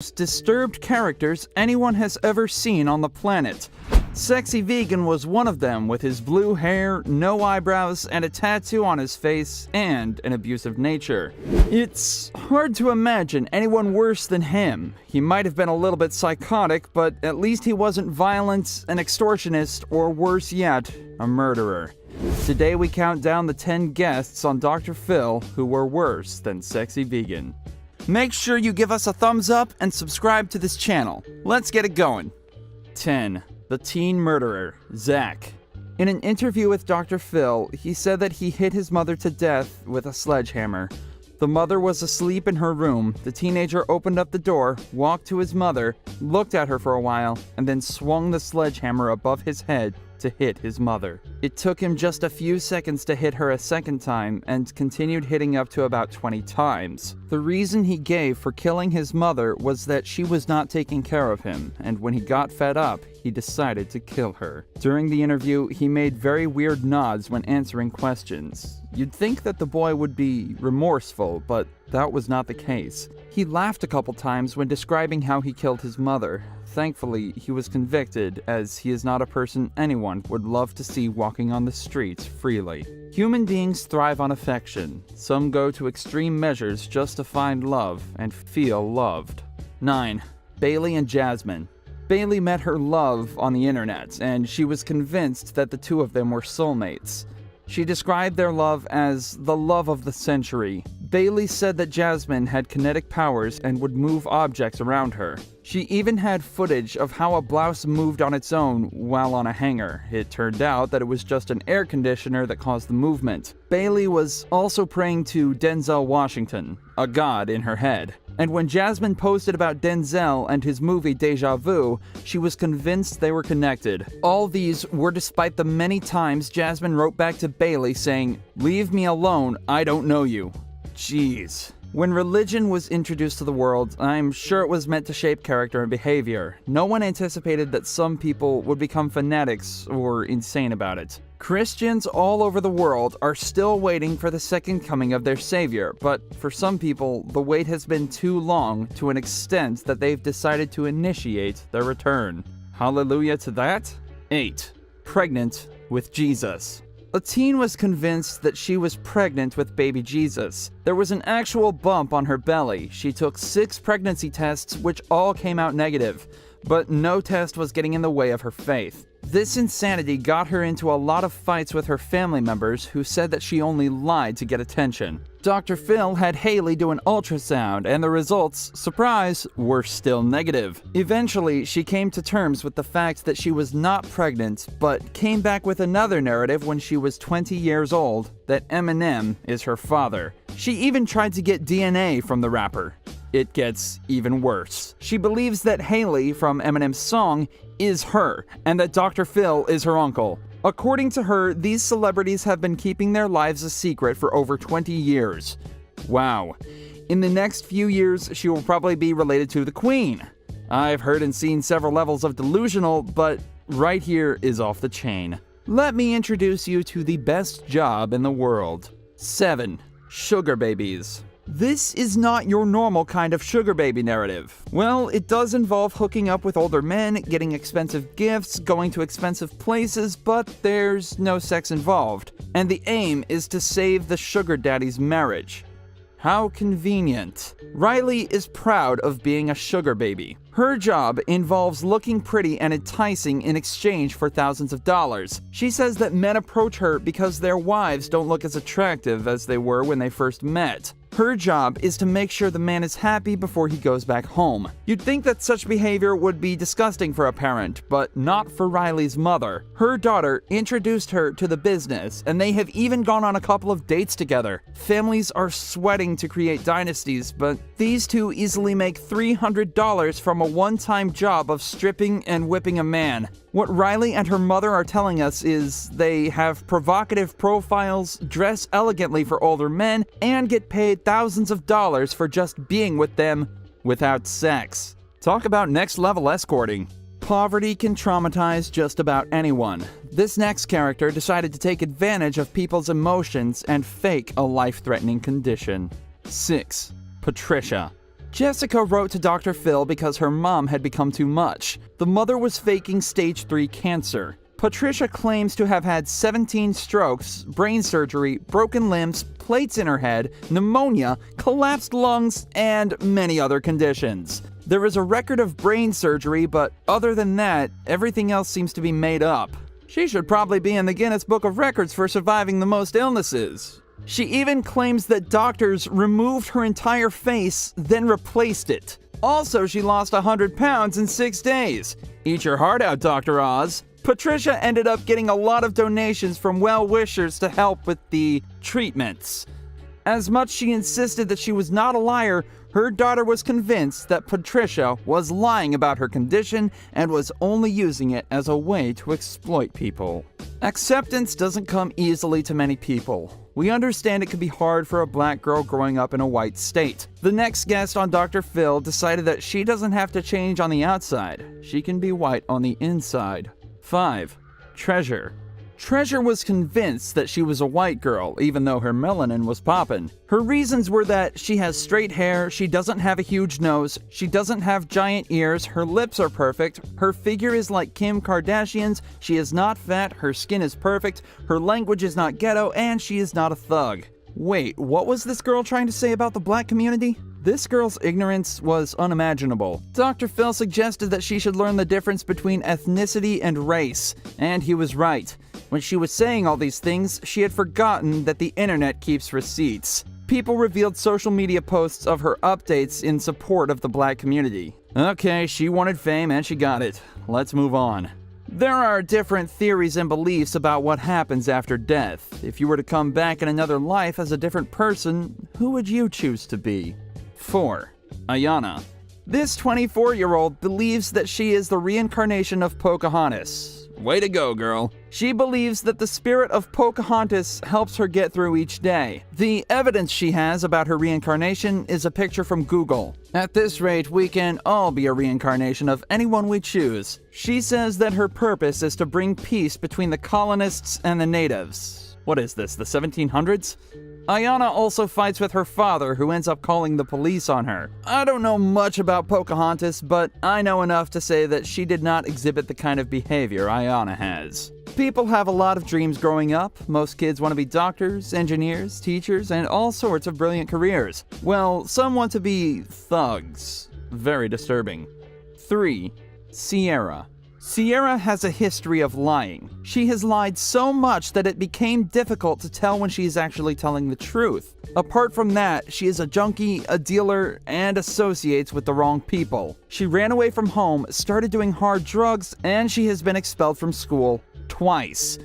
most disturbed characters anyone has ever seen on the planet. Sexy Vegan was one of them, with his blue hair, no eyebrows, and a tattoo on his face, and an abusive nature. It's hard to imagine anyone worse than him. He might have been a little bit psychotic, but at least he wasn't violent, an extortionist, or worse yet, a murderer. Today we count down the 10 guests on Dr. Phil who were worse than Sexy Vegan. Make sure you give us a thumbs up and subscribe to this channel. Let's get it going. 10. The teen murderer, Zach. In an interview with Dr. Phil, he said that he hit his mother to death with a sledgehammer. The mother was asleep in her room. The teenager opened up the door, walked to his mother, looked at her for a while, and then swung the sledgehammer above his head to hit his mother. It took him just a few seconds to hit her a second time, and continued hitting up to about 20 times. The reason he gave for killing his mother was that she was not taking care of him, and when he got fed up, he decided to kill her. During the interview, he made very weird nods when answering questions. You'd think that the boy would be remorseful, but that was not the case. He laughed a couple times when describing how he killed his mother. Thankfully, he was convicted, as he is not a person anyone would love to see walking on the streets freely. Human beings thrive on affection. Some go to extreme measures just to find love and feel loved. 9. Bailey and Jasmine. Bailey met her love on the internet, and she was convinced that the two of them were soulmates. She described their love as the love of the century. Bailey said that Jasmine had kinetic powers and would move objects around her. She even had footage of how a blouse moved on its own while on a hanger. It turned out that it was just an air conditioner that caused the movement. Bailey was also praying to Denzel Washington, a god in her head. And when Jasmine posted about Denzel and his movie Deja Vu, she was convinced they were connected. All these were despite the many times Jasmine wrote back to Bailey saying, "Leave me alone, I don't know you." Jeez. When religion was introduced to the world, I'm sure it was meant to shape character and behavior. No one anticipated that some people would become fanatics or insane about it. Christians all over the world are still waiting for the second coming of their Savior, but for some people, the wait has been too long to an extent that they've decided to initiate their return. Hallelujah to that. 8. Pregnant with Jesus. A teen was convinced that she was pregnant with baby Jesus. There was an actual bump on her belly. She took 6 pregnancy tests, which all came out negative, but no test was getting in the way of her faith. This insanity got her into a lot of fights with her family members who said that she only lied to get attention. Dr. Phil had Haley do an ultrasound, and the results, surprise, were still negative. Eventually, she came to terms with the fact that she was not pregnant, but came back with another narrative when she was 20 years old, that Eminem is her father. She even tried to get DNA from the rapper. It gets even worse. She believes that Haley from Eminem's song is her, and that Dr. Phil is her uncle. According to her, these celebrities have been keeping their lives a secret for over 20 years. Wow. In the next few years, she will probably be related to the Queen. I've heard and seen several levels of delusional, but right here is off the chain. Let me introduce you to the best job in the world. 7. Sugar babies. This is not your normal kind of sugar baby narrative. Well, it does involve hooking up with older men, getting expensive gifts, going to expensive places, but there's no sex involved. And the aim is to save the sugar daddy's marriage. How convenient. Riley is proud of being a sugar baby. Her job involves looking pretty and enticing in exchange for thousands of dollars. She says that men approach her because their wives don't look as attractive as they were when they first met. Her job is to make sure the man is happy before he goes back home. You'd think that such behavior would be disgusting for a parent, but not for Riley's mother. Her daughter introduced her to the business, and they have even gone on a couple of dates together. Families are sweating to create dynasties, but these two easily make $300 from a one-time job of stripping and whipping a man. What Riley and her mother are telling us is they have provocative profiles, dress elegantly for older men, and get paid thousands of dollars for just being with them without sex. Talk about next-level escorting. Poverty can traumatize just about anyone. This next character decided to take advantage of people's emotions and fake a life-threatening condition. 6. Patricia. Jessica wrote to Dr. Phil because her mom had become too much. The mother was faking stage 3 cancer. Patricia claims to have had 17 strokes, brain surgery, broken limbs, plates in her head, pneumonia, collapsed lungs, and many other conditions. There is a record of brain surgery, but other than that, everything else seems to be made up. She should probably be in the Guinness Book of Records for surviving the most illnesses. She even claims that doctors removed her entire face, then replaced it. Also, she lost 100 pounds in 6 days. Eat your heart out, Dr. Oz. Patricia ended up getting a lot of donations from well-wishers to help with the treatments. As much she insisted that she was not a liar, her daughter was convinced that Patricia was lying about her condition and was only using it as a way to exploit people. Acceptance doesn't come easily to many people. We understand it can be hard for a black girl growing up in a white state. The next guest on Dr. Phil decided that she doesn't have to change on the outside. She can be white on the inside. 5. Treasure. Treasure was convinced that she was a white girl, even though her melanin was poppin'. Her reasons were that she has straight hair, she doesn't have a huge nose, she doesn't have giant ears, her lips are perfect, her figure is like Kim Kardashian's, she is not fat, her skin is perfect, her language is not ghetto, and she is not a thug. Wait, what was this girl trying to say about the black community? This girl's ignorance was unimaginable. Dr. Phil suggested that she should learn the difference between ethnicity and race, and he was right. When she was saying all these things, she had forgotten that the internet keeps receipts. People revealed social media posts of her updates in support of the black community. Okay, she wanted fame and she got it. Let's move on. There are different theories and beliefs about what happens after death. If you were to come back in another life as a different person, who would you choose to be? 4. Ayana. This 24-year-old believes that she is the reincarnation of Pocahontas. Way to go, girl. She believes that the spirit of Pocahontas helps her get through each day. The evidence she has about her reincarnation is a picture from Google. At this rate, we can all be a reincarnation of anyone we choose. She says that her purpose is to bring peace between the colonists and the natives. What is this, the 1700s? Ayana also fights with her father, who ends up calling the police on her. I don't know much about Pocahontas, but I know enough to say that she did not exhibit the kind of behavior Ayana has. People have a lot of dreams growing up. Most kids want to be doctors, engineers, teachers, and all sorts of brilliant careers. Well, some want to be thugs. Very disturbing. 3. Sierra. Sierra has a history of lying. She has lied so much that it became difficult to tell when she is actually telling the truth. Apart from that, she is a junkie, a dealer, and associates with the wrong people. She ran away from home, started doing hard drugs, and she has been expelled from school twice.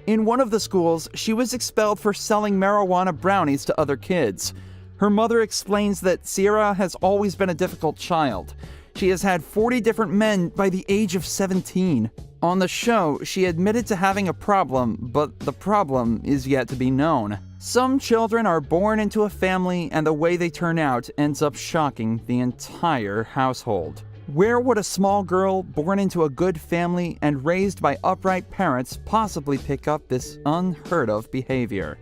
In one of the schools, she was expelled for selling marijuana brownies to other kids. Her mother explains that Sierra has always been a difficult child. She has had 40 different men by the age of 17. On the show, she admitted to having a problem, but the problem is yet to be known. Some children are born into a family, and the way they turn out ends up shocking the entire household. Where would a small girl born into a good family and raised by upright parents possibly pick up this unheard of behavior?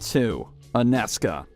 2. Aneska.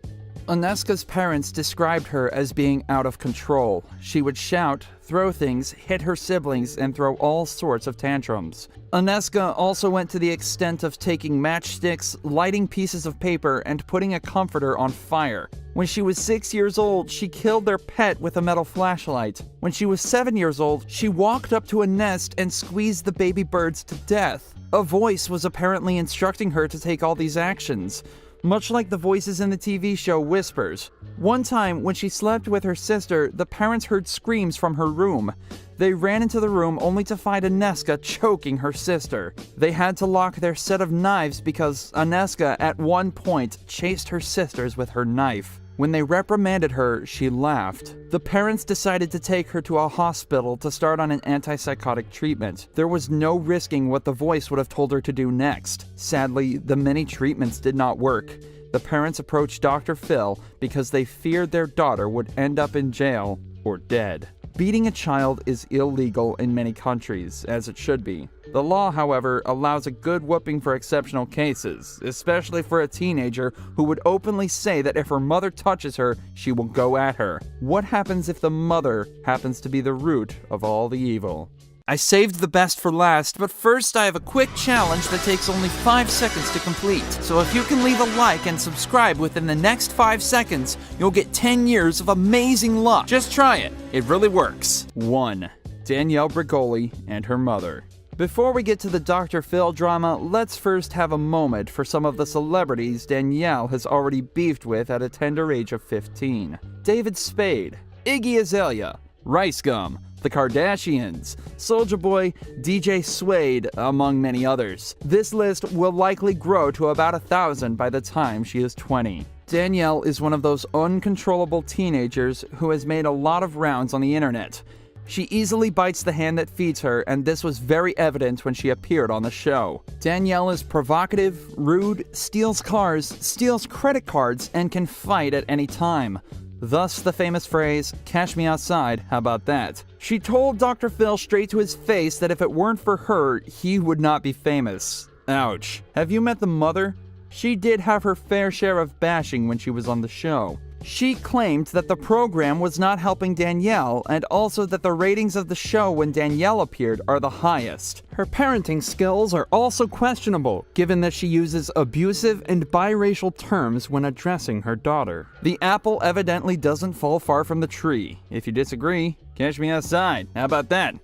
Aneska's parents described her as being out of control. She would shout, throw things, hit her siblings, and throw all sorts of tantrums. Aneska also went to the extent of taking matchsticks, lighting pieces of paper, and putting a comforter on fire. When she was 6 years old, she killed their pet with a metal flashlight. When she was 7 years old, she walked up to a nest and squeezed the baby birds to death. A voice was apparently instructing her to take all these actions, much like the voices in the TV show Whispers. One time, when she slept with her sister, the parents heard screams from her room. They ran into the room only to find Aneska choking her sister. They had to lock their set of knives because Aneska, at one point, chased her sisters with her knife. When they reprimanded her, she laughed. The parents decided to take her to a hospital to start on an antipsychotic treatment. There was no risking what the voice would have told her to do next. Sadly, the many treatments did not work. The parents approached Dr. Phil because they feared their daughter would end up in jail or dead. Beating a child is illegal in many countries, as it should be. The law, however, allows a good whooping for exceptional cases, especially for a teenager who would openly say that if her mother touches her, she will go at her. What happens if the mother happens to be the root of all the evil? I saved the best for last, but first I have a quick challenge that takes only 5 seconds to complete. So if you can leave a like and subscribe within the next 5 seconds, you'll get 10 years of amazing luck. Just try it. It really works. 1. Danielle Bregoli and her mother. Before we get to the Dr. Phil drama, let's first have a moment for some of the celebrities Danielle has already beefed with at a tender age of 15. David Spade, Iggy Azalea, Rice Gum, The Kardashians, Soulja Boy, DJ Suede, among many others. This list will likely grow to about 1,000 by the time she is 20. Danielle is one of those uncontrollable teenagers who has made a lot of rounds on the internet. She easily bites the hand that feeds her, and this was very evident when she appeared on the show. Danielle is provocative, rude, steals cars, steals credit cards, and can fight at any time. Thus the famous phrase, "Cash me outside, how about that?" She told Dr. Phil straight to his face that if it weren't for her, he would not be famous. Ouch. Have you met the mother? She did have her fair share of bashing when she was on the show. She claimed that the program was not helping Danielle, and also that the ratings of the show when Danielle appeared are the highest. Her parenting skills are also questionable, given that she uses abusive and biracial terms when addressing her daughter. The apple evidently doesn't fall far from the tree. If you disagree, catch me outside. How about that?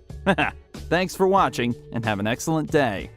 Thanks for watching, and have an excellent day.